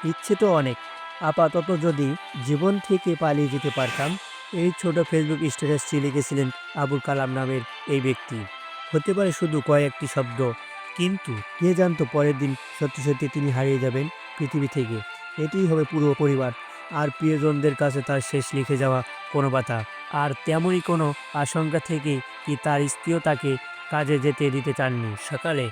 ইচ্ছে তো অনেক। আপাতত যদি জীবন থেকে পালিয়ে যেতে পারতাম। এই ছোট ফেসবুক স্ট্যাটাসটি লিখেছিলেন আবুল কালাম নামের এই ব্যক্তি। হতে পারে শুধু কয়েকটি শব্দ, কিন্তু কে জানতো পরের দিন সত্যি সত্যি তিনি হারিয়ে যাবেন পৃথিবী থেকে। এটিই হবে পুরো পরিবার আর প্রিয়জনদের কাছে তার শেষ লিখে যাওয়া কোনো বার্তা। আর তেমনই কোনো আশঙ্কা থেকে কি তার স্ত্রীও তাকে কাজে যেতে দিতে চাননি। সকালে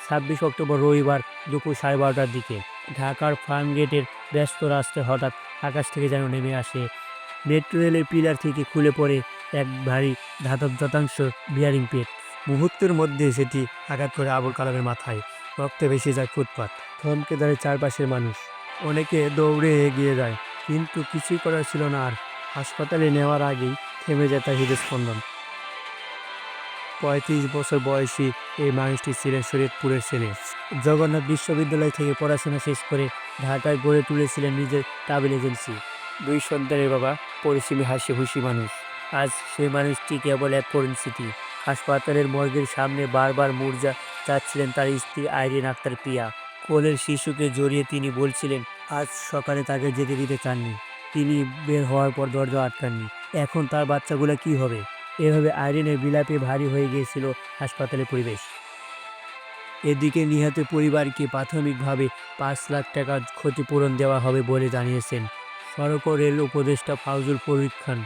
২৬ অক্টোবর রবিবার দুপুর ১২:৩০টার দিকে ঢাকার ফার্মগেটের ব্যস্ত রাস্তায় হঠাৎ আকাশ থেকে যেন নেমে আসে মেট্রো রেলের পিলার থেকে খুলে পড়ে এক ভারী ধাতব শতাংশ বিয়ারিং পেট। মুহূর্তের মধ্যে সেটি আঘাত করে আবুল কালামের মাথায়। রক্তে ভেসে যায় ফুটপাত। থমকে দাঁড়ায় চারপাশের মানুষ। অনেকে দৌড়ে এগিয়ে যায়, কিন্তু কিছুই করার ছিল না আর। হাসপাতালে নেওয়ার আগেই থেমে যায় তার হৃদস্পন্দন। ৩৫ বছর বয়সী এই মানুষটি ছিলেন শরীয়তপুরের ছেলে। জগন্নাথ বিশ্ববিদ্যালয় থেকে পড়াশোনা শেষ করে ঢাকায় গড়ে তুলেছিলেন নিজের ট্রাভেল এজেন্সি। ২ সন্তানের বাবা, পরিশ্রমী হাসিখুশি মানুষ। আজ সেই মানুষটি কেবল এক করুণ স্মৃতি। হাসপাতালের মর্গের সামনে বারবার মুর্জা চাচ্ছিলেন তার স্ত্রী আইরিন আক্তার পিয়া। কোলের শিশুকে জড়িয়ে তিনি বলছিলেন আজ সকালে তাকে যেতে দিতে চাননি। তিনি বের হওয়ার পর দরজা আটকাননি। এখন তার বাচ্চাগুলো কি হবে? এভাবে আইরিনের বিলাপে ভারী হয়ে গিয়েছিল হাসপাতালের পরিবেশ। এদিকে নিহতের পরিবারকে প্রাথমিকভাবে ৫ লাখ টাকা ক্ষতিপূরণ দেওয়া হবে বলে জানিয়েছেন সড়ক ও রেল উপদেষ্টা ফাউজুল ফরিদ খান।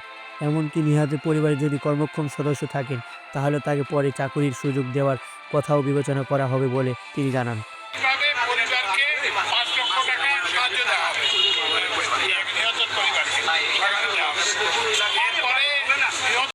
এমনকি নিহতের পরিবারে যদি কর্মক্ষম সদস্য থাকেন, তাহলে তাকে পরে চাকুরির সুযোগ দেওয়ার কথাও বিবেচনা করা হবে বলে তিনি জানান।